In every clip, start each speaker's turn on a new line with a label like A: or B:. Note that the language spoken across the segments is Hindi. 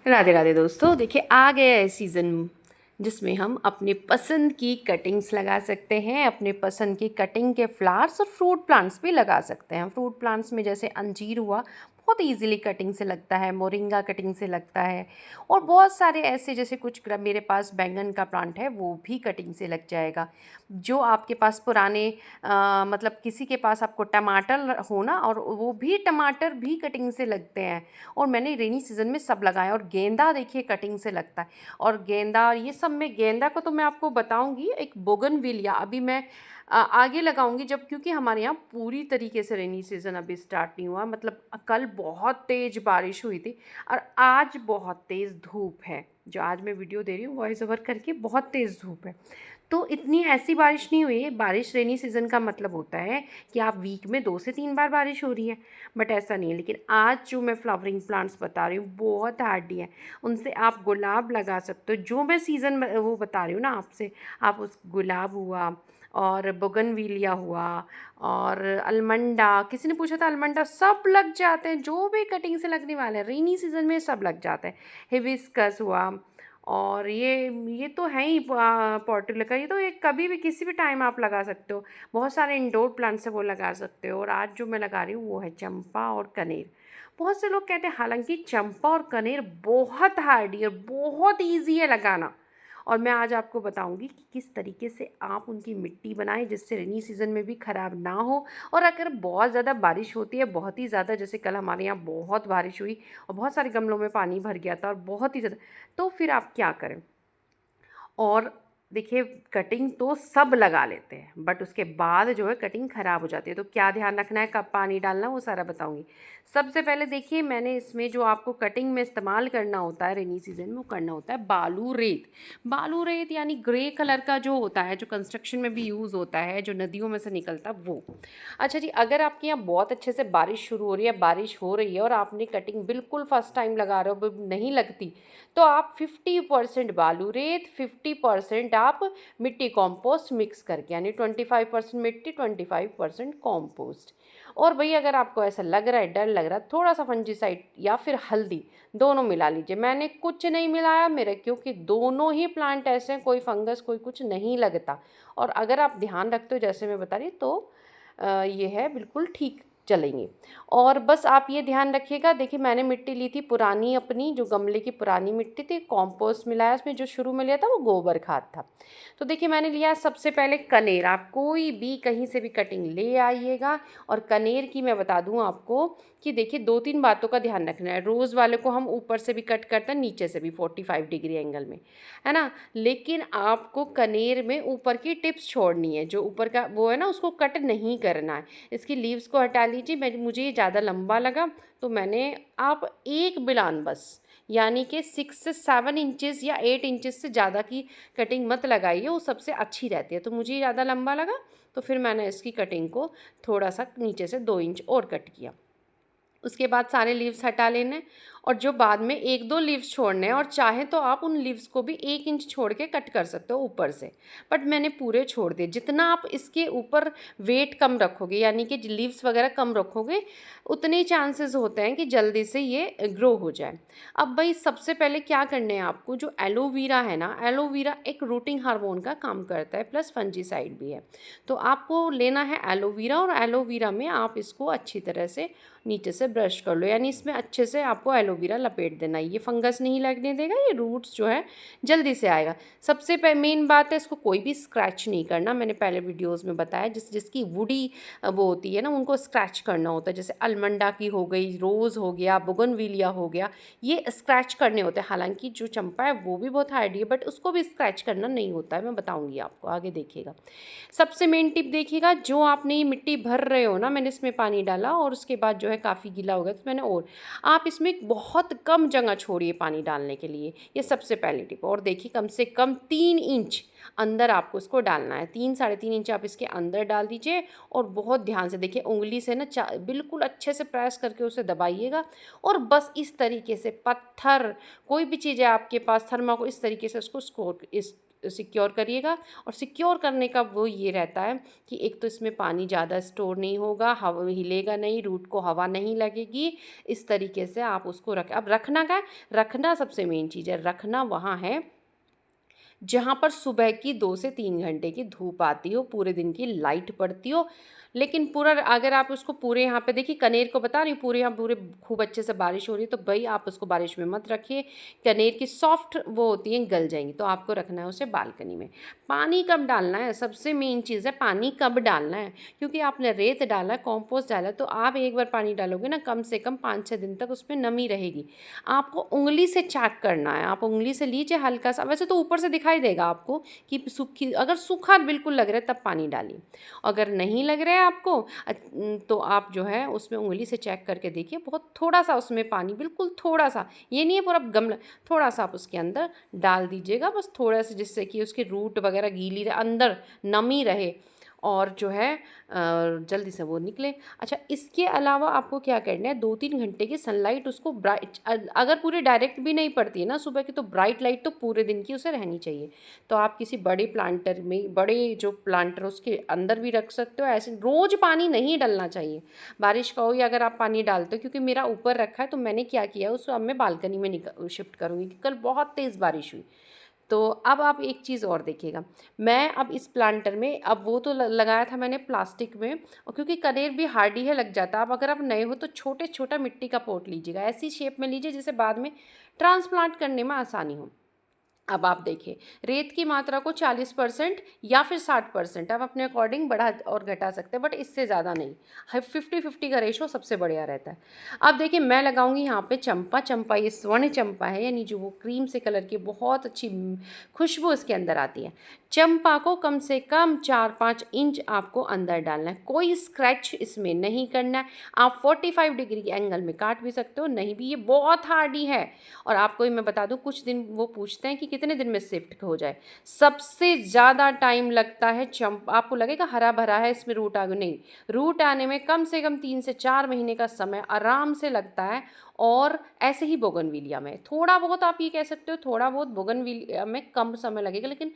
A: राधे राधे दोस्तों, देखिए आ गया है सीज़न जिसमें हम अपने पसंद की कटिंग्स लगा सकते हैं। अपने पसंद की कटिंग के फ्लावर्स और फ्रूट प्लांट्स भी लगा सकते हैं। फ्रूट प्लांट्स में जैसे अंजीर हुआ, बहुत इजीली कटिंग से लगता है। मोरिंगा कटिंग से लगता है। और बहुत सारे ऐसे जैसे कुछ मेरे पास बैंगन का प्लांट है, वो भी कटिंग से लग जाएगा। जो आपके पास पुराने मतलब किसी के पास आपको टमाटर हो ना, और वो भी टमाटर भी कटिंग से लगते हैं। और मैंने रेनी सीज़न में सब लगाया। और गेंदा देखिए कटिंग से लगता है। और गेंदा, ये सब में गेंदा को तो मैं आपको बताऊंगी। एक बोगनविलिया अभी मैं आगे लगाऊंगी जब, क्योंकि हमारे यहाँ पूरी तरीके से रेनी सीज़न अभी स्टार्ट नहीं हुआ। मतलब कल बहुत तेज़ बारिश हुई थी और आज बहुत तेज़ धूप है। जो आज मैं वीडियो दे रही हूँ वॉइस ओवर करके, बहुत तेज़ धूप है। तो इतनी ऐसी बारिश नहीं हुई है। बारिश रेनी सीज़न का मतलब होता है कि आप वीक में 2 से 3 बार बारिश हो रही है, बट ऐसा नहीं है। लेकिन आज जो मैं फ्लावरिंग प्लांट्स बता रही हूँ बहुत हार्डी है। उनसे आप गुलाब लगा सकते हो, जो मैं सीज़न वो बता रही हूँ ना आपसे। आप उस गुलाब हुआ, और बोगनविलिया हुआ, और अलमंडा, किसी ने पूछा था अलमंडा, सब लग जाते हैं। जो भी कटिंग से लगने वाले हैं रेनी सीज़न में सब लग जाते हैं। हिबिस्कस हुआ, और ये तो है ही पोर्टुला का। ये तो एक कभी भी किसी भी टाइम आप लगा सकते हो। बहुत सारे इंडोर प्लांट्स है, वो लगा सकते हो। और आज जो मैं लगा रही हूँ वो है चंपा और कनेर। बहुत से लोग कहते हैं, हालांकि चंपा और कनेर बहुत हार्डी है, बहुत ईजी है लगाना। और मैं आज आपको बताऊंगी कि किस तरीके से आप उनकी मिट्टी बनाएं जिससे रेनी सीज़न में भी ख़राब ना हो। और अगर बहुत ज़्यादा बारिश होती है, बहुत ही ज़्यादा, जैसे कल हमारे यहाँ बहुत बारिश हुई और बहुत सारे गमलों में पानी भर गया था और बहुत ही ज़्यादा, तो फिर आप क्या करें। और देखिए, कटिंग तो सब लगा लेते हैं, बट उसके बाद जो है कटिंग ख़राब हो जाती है। तो क्या ध्यान रखना है, कब पानी डालना, वो सारा बताऊंगी। सबसे पहले देखिए, मैंने इसमें जो आपको कटिंग में इस्तेमाल करना होता है रेनी सीजन में, वो करना होता है बालू रेत। बालू रेत यानी ग्रे कलर का जो होता है, जो कंस्ट्रक्शन में भी यूज़ होता है, जो नदियों में से निकलता है वो। अच्छा जी, अगर आपके यहाँ बहुत अच्छे से बारिश शुरू हो रही है, बारिश हो रही है, और आपने कटिंग बिल्कुल फर्स्ट टाइम लगा रहे हो, नहीं लगती, तो आप 50% बालू रेत, 50% आप मिट्टी कॉम्पोस्ट मिक्स करके, यानी 25% मिट्टी, 25% कॉम्पोस्ट। और भाई अगर आपको ऐसा लग रहा है, डर लग रहा है, थोड़ा सा फंजीसाइड या फिर हल्दी, दोनों मिला लीजिए। मैंने कुछ नहीं मिलाया मेरे, क्योंकि दोनों ही प्लांट ऐसे हैं, कोई फंगस कोई कुछ नहीं लगता। और अगर आप ध्यान रखते हो जैसे मैं बता रही, तो ये है बिल्कुल ठीक चलेंगे। और बस आप ये ध्यान रखिएगा। देखिए, मैंने मिट्टी ली थी पुरानी, अपनी जो गमले की पुरानी मिट्टी थी, कॉम्पोस्ट मिलाया उसमें। जो शुरू में लिया था वो गोबर खाद था। तो देखिए, मैंने लिया सबसे पहले कनेर। आप कोई भी कहीं से भी कटिंग ले आइएगा। और कनेर की मैं बता दूं आपको कि देखिए, 2-3 बातों का ध्यान रखना है। रोज़ वाले को हम ऊपर से भी कट करते हैं, नीचे से भी 45 डिग्री एंगल में, है ना। लेकिन आपको कनेर में ऊपर की टिप्स छोड़नी है, जो ऊपर का वो है ना, उसको कट नहीं करना है। इसकी लीव्स को हटा लीजिए। मुझे ये ज़्यादा लंबा लगा, तो मैंने, आप एक बिलान बस, यानी कि 6 से 7 इंचेस या 8 इंचेस से ज़्यादा की कटिंग मत लगाइए, वो सबसे अच्छी रहती है। तो मुझे ज़्यादा लंबा लगा, तो फिर मैंने इसकी कटिंग को थोड़ा सा नीचे से 2 इंच और कट किया। उसके बाद सारे लीव्स हटा लेने, और जो बाद में 1-2 लीव्स छोड़ने हैं, और चाहे तो आप उन लीव्स को भी 1 इंच छोड़ के कट कर सकते हो ऊपर से। बट मैंने पूरे छोड़ दिए। जितना आप इसके ऊपर वेट कम रखोगे, यानी कि लीव्स वगैरह कम रखोगे, उतने ही चांसेस होते हैं कि जल्दी से ये ग्रो हो जाए। अब भाई सबसे पहले क्या करने हैं आपको, जो एलोवेरा है ना, एलोवेरा एक रूटिंग हार्मोन का काम करता है, प्लस फंजीसाइड भी है। तो आपको लेना है एलोवेरा, और एलोवेरा में आप इसको अच्छी तरह से नीचे से ब्रश कर लो, यानी इसमें अच्छे से आपको एलोवेरा लपेट देना है। ये फंगस नहीं लगने देगा, ये रूट्स जो है जल्दी से आएगा। सबसे मेन बात है, इसको कोई भी स्क्रैच नहीं करना। मैंने पहले वीडियोस में बताया, जिसकी वुडी वो होती है ना, उनको स्क्रैच करना होता है। जैसे अलमंडा की हो गई, रोज़ हो गया, बोगनविलिया हो गया, ये स्क्रैच करने होते हैं। हालांकि जो चंपा है वो भी बहुत हार्डी है, बट उसको भी स्क्रैच करना नहीं होता है। मैं बताऊँगी आपको, आगे देखिएगा। सबसे मेन टिप देखिएगा, जो आपने ये मिट्टी भर रहे हो ना, मैंने इसमें पानी डाला और उसके बाद जो है काफ़ी गीला हो गया, तो मैंने, और आप इसमें बहुत कम जगह छोड़िए पानी डालने के लिए। ये सबसे पहली टिप। और देखिए, कम से कम 3 इंच अंदर आपको इसको डालना है। 3-3.5 इंच आप इसके अंदर डाल दीजिए। और बहुत ध्यान से देखिए, उंगली से ना बिल्कुल अच्छे से प्रेस करके उसे दबाइएगा। और बस इस तरीके से, पत्थर, कोई भी चीज़ है आपके पास, थर्मा को इस तरीके से उसको सिक्योर करिएगा। और सिक्योर करने का वो ये रहता है कि एक तो इसमें पानी ज़्यादा स्टोर नहीं होगा, हवा हिलेगा नहीं, रूट को हवा नहीं लगेगी। इस तरीके से आप उसको अब रखना क्या है, रखना सबसे मेन चीज़ है, रखना वहाँ है जहाँ पर सुबह की 2 से 3 घंटे की धूप आती हो, पूरे दिन की लाइट पड़ती हो। लेकिन पूरा अगर आप उसको पूरे यहाँ पे देखिए, कनेर को बता रही हूँ, पूरे यहाँ पूरे खूब अच्छे से बारिश हो रही है तो भाई आप उसको बारिश में मत रखिए। कनेर की सॉफ्ट वो होती हैं, गल जाएंगी, तो आपको रखना है उसे बालकनी में। पानी कब डालना है, सबसे मेन चीज़ है पानी कब डालना है। क्योंकि आपने रेत डाला, कॉम्पोस्ट डाला, तो आप एक बार पानी डालोगे ना, कम से कम 5-6 दिन तक उसमें नमी रहेगी। आपको उंगली से चेक करना है, आप उंगली से लीजिए हल्का सा, वैसे तो ऊपर से दिखाई देगा आपको कि सूखी, अगर सूखा बिल्कुल लग रहा है तब पानी डालिए। अगर नहीं लग रहा है आपको तो आप जो है उसमें उंगली से चेक करके देखिए, बहुत थोड़ा सा उसमें पानी, बिल्कुल थोड़ा सा, ये नहीं है पूरा गमला, थोड़ा सा आप उसके अंदर डाल दीजिएगा, बस थोड़ा सा, जिससे कि उसके रूट वगैरह गीली रहे, अंदर नमी रहे और जो है जल्दी से वो निकले। अच्छा, इसके अलावा आपको क्या करना है, 2-3 घंटे की सनलाइट उसको ब्राइट, अगर पूरी डायरेक्ट भी नहीं पड़ती है ना सुबह की, तो ब्राइट लाइट तो पूरे दिन की उसे रहनी चाहिए। तो आप किसी बड़े प्लांटर में, बड़े जो प्लांटर उसके अंदर भी रख सकते हो। ऐसे रोज़ पानी नहीं डालना चाहिए, बारिश का हो या अगर आप पानी डालते हो। क्योंकि मेरा ऊपर रखा है तो मैंने क्या किया, उसको अब मैं बालकनी में शिफ्ट करूँगी, कल बहुत तेज़ बारिश हुई। तो अब आप एक चीज़ और देखिएगा, मैं अब इस प्लांटर में, अब वो तो लगाया था मैंने प्लास्टिक में, और क्योंकि कनेर भी हार्डी है, लग जाता है। अब अगर आप नए हो तो छोटा मिट्टी का पॉट लीजिएगा, ऐसी शेप में लीजिए जिसे बाद में ट्रांसप्लांट करने में आसानी हो। अब आप देखिए, रेत की मात्रा को 40% या फिर 60% आप अपने अकॉर्डिंग बढ़ा और घटा सकते हैं, बट इससे ज़्यादा नहीं। 50-50 का रेशो सबसे बढ़िया रहता है। अब देखिए, मैं लगाऊंगी यहाँ पे चंपा, ये स्वर्ण चंपा है, यानी जो वो क्रीम से कलर की, बहुत अच्छी खुशबू इसके अंदर आती है। चंपा को कम से कम 4-5 इंच आपको अंदर डालना है, कोई स्क्रैच इसमें नहीं करना है। आप 45 डिग्री के एंगल में काट भी सकते हो, नहीं भी, ये बहुत हार्डी है। और आपको ही मैं बता दूं, कुछ दिन वो पूछते हैं कि कितने दिन में शिफ्ट हो जाए। सबसे ज़्यादा टाइम लगता है आपको लगेगा हरा भरा है इसमें रूट आ गए, नहीं, रूट आने में कम से कम 3 से 4 महीने का समय आराम से लगता है। और ऐसे ही बोगनविलिया में थोड़ा बहुत, आप ये कह सकते हो थोड़ा बहुत बोगनविलिया में कम समय लगेगा, लेकिन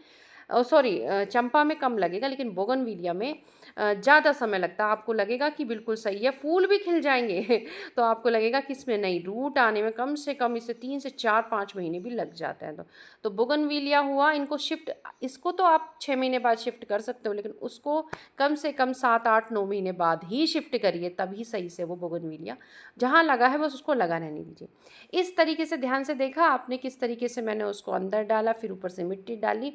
A: सॉरी, चंपा में कम लगेगा, लेकिन बोगनविलिया में ज़्यादा समय लगता है। आपको लगेगा कि बिल्कुल सही है, फूल भी खिल जाएंगे तो आपको लगेगा कि इसमें नहीं, रूट आने में कम से कम इसे 3 से 4-5 महीने भी लग जाते हैं। तो बोगनविलिया हुआ, इनको शिफ्ट, इसको तो आप 6 महीने बाद शिफ्ट कर सकते हो, लेकिन उसको कम से कम 7-8-9 महीने बाद ही शिफ्ट करिए, तभी सही से वो बोगनविलिया जहाँ लगा है बस उसको लगा रहने दीजिए। इस तरीके से ध्यान से देखा आपने किस तरीके से मैंने उसको अंदर डाला, फिर ऊपर से मिट्टी डाली।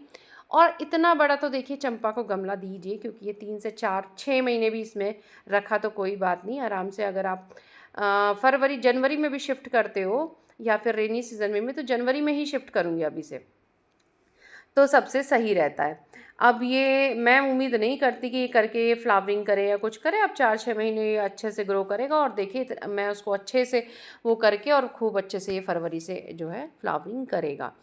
A: और इतना बड़ा तो देखिए चंपा को गमला दीजिए, क्योंकि ये 3 से 4-6 महीने भी इसमें रखा तो कोई बात नहीं, आराम से। अगर आप फरवरी जनवरी में भी शिफ्ट करते हो या फिर रेनी सीजन में, मैं तो जनवरी में ही शिफ्ट करूँगी अभी से, तो सबसे सही रहता है। अब ये मैं उम्मीद नहीं करती कि ये करके ये फ्लावरिंग करे या कुछ करे, अब 4-6 महीने ये अच्छे से ग्रो करेगा। और देखिए मैं उसको अच्छे से वो करके और खूब अच्छे से ये फरवरी से जो है फ्लावरिंग करेगा।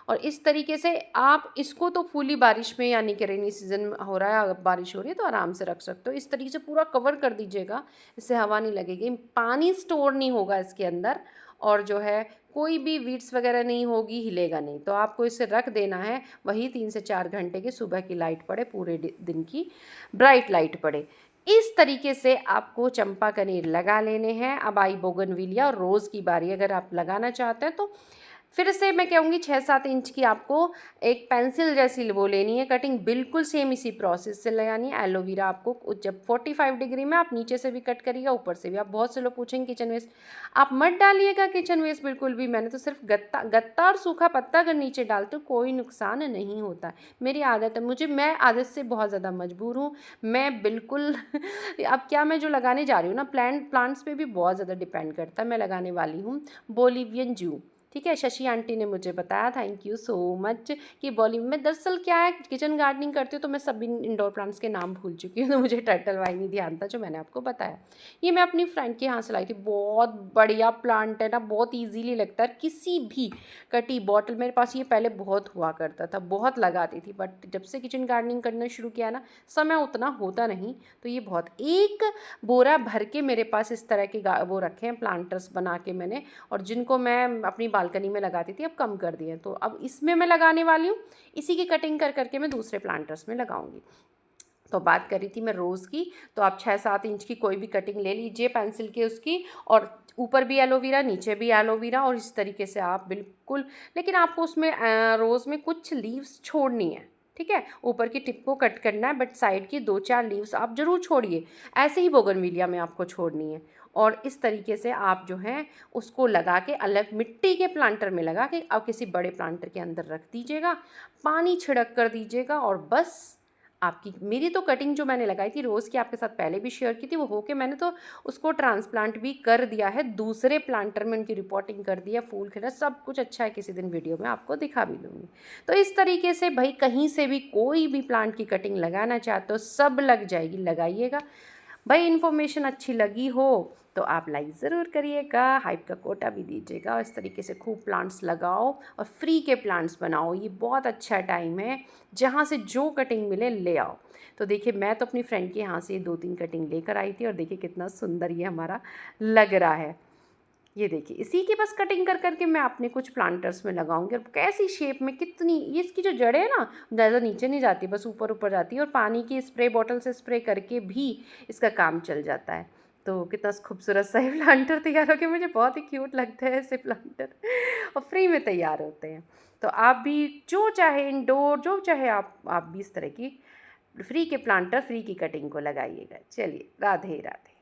A: और इस तरीके से आप इसको तो फुली बारिश में, यानी कि रेनी सीजन हो रहा है, बारिश हो रही है तो आराम से रख सकते हो। इस तरीके से पूरा कवर कर दीजिएगा, इससे हवा नहीं लगेगी, पानी स्टोर नहीं होगा इसके अंदर, और जो है कोई भी वीड्स वगैरह नहीं होगी, हिलेगा नहीं। तो आपको इसे रख देना है, वही 3 से 4 घंटे की सुबह की लाइट पड़े, पूरे दिन की ब्राइट लाइट पड़े। इस तरीके से आपको चंपा कनेर लगा लेने हैं। अब आई बोगनविलिया और रोज़ की बारी, अगर आप लगाना चाहते हैं तो फिर से मैं कहूँगी 6-7 इंच की आपको एक पेंसिल जैसी वो लेनी है कटिंग, बिल्कुल सेम इसी प्रोसेस से लगानी है। एलोवेरा आपको जब 45 डिग्री में, आप नीचे से भी कट करिएगा, ऊपर से भी। आप बहुत से लोग पूछेंगे किचन वेस्ट, आप मत डालिएगा किचन वेस्ट बिल्कुल भी, मैंने तो सिर्फ गत्ता और सूखा पत्ता अगर नीचे डालते हो कोई नुकसान नहीं होता। मेरी आदत है, मैं आदत से बहुत ज़्यादा मजबूर हूँ, मैं बिल्कुल अब क्या, मैं जो लगाने जा रही हूँ ना, प्लांट्स पे भी बहुत ज़्यादा डिपेंड करता है। मैं लगाने वाली हूँ बोलिवियन जू, ठीक है, शशि आंटी ने मुझे बताया, थैंक यू सो मच। कि बॉलीवुड में दरअसल क्या है, किचन गार्डनिंग करती हूँ तो मैं सभी इंडोर प्लांट्स के नाम भूल चुकी हूँ, तो मुझे टर्टल वाई नहीं ध्यान था जो मैंने आपको बताया। ये मैं अपनी फ्रेंड के यहाँ से लाई थी, बहुत बढ़िया प्लांट है ना, बहुत ईजीली लगता है। किसी भी कटी बॉटल, मेरे पास ये पहले बहुत हुआ करता था, बहुत लगाती थी, बट जब से किचन गार्डनिंग करना शुरू किया ना, समय उतना होता नहीं, तो ये बहुत, एक बोरा भर के मेरे पास इस तरह के वो रखे हैं प्लांटर्स बना के मैंने, और जिनको मैं अपनी बालकनी में लगाती थी, अब कम कर दिए। तो अब इसमें मैं लगाने वाली हूँ, इसी की कटिंग कर करके मैं दूसरे प्लांटर्स में लगाऊंगी। तो बात कर रही थी मैं रोज़ की, तो आप 6-7 इंच की कोई भी कटिंग ले लीजिए पेंसिल की उसकी, और ऊपर भी एलोवेरा नीचे भी एलोवेरा, और इस तरीके से आप बिल्कुल, लेकिन आपको उसमें रोज़ में कुछ लीव्स छोड़नी है, ठीक है। ऊपर की टिप को कट करना है, बट साइड की 2-4 लीव्स आप ज़रूर छोड़िए। ऐसे ही बोगनविलिया में आपको छोड़नी है। और इस तरीके से आप जो है उसको लगा के अलग मिट्टी के प्लांटर में लगा के आप किसी बड़े प्लांटर के अंदर रख दीजिएगा, पानी छिड़क कर दीजिएगा, और बस आपकी, मेरी तो कटिंग जो मैंने लगाई थी रोज़ की, आपके साथ पहले भी शेयर की थी, वो होके मैंने तो उसको ट्रांसप्लांट भी कर दिया है, दूसरे प्लांटर में उनकी रिपोर्टिंग कर दिया, फूल खिला, सब कुछ अच्छा है। किसी दिन वीडियो में आपको दिखा भी दूँगी। तो इस तरीके से भाई कहीं से भी कोई भी प्लांट की कटिंग लगाना चाहते हो, सब लग जाएगी, लगाइएगा। भाई इन्फॉर्मेशन अच्छी लगी हो तो आप लाइक ज़रूर करिएगा, हाइप का कोटा भी दीजिएगा, और इस तरीके से खूब प्लांट्स लगाओ और फ्री के प्लांट्स बनाओ। ये बहुत अच्छा टाइम है, जहाँ से जो कटिंग मिले ले आओ। तो देखिए मैं तो अपनी फ्रेंड के यहाँ से 2-3 कटिंग लेकर आई थी, और देखिए कितना सुंदर ये हमारा लग रहा है। ये देखिए इसी की बस कटिंग कर करके मैं अपने कुछ प्लांटर्स में लगाऊंगी, और कैसी शेप में, कितनी ये इसकी जो जड़ें है ना, ज़्यादा नीचे नहीं जाती, बस ऊपर ऊपर जाती है, और पानी की स्प्रे बॉटल से स्प्रे करके भी इसका काम चल जाता है। तो कितना खूबसूरत सा ये प्लांटर तैयार हो गया, मुझे बहुत ही क्यूट लगता है ऐसे प्लांटर, और फ्री में तैयार होते हैं। तो आप भी जो चाहे इंडोर, जो चाहे आप भी इस तरह की फ्री के प्लांटर, फ्री की कटिंग को लगाइएगा। चलिए, राधे राधे।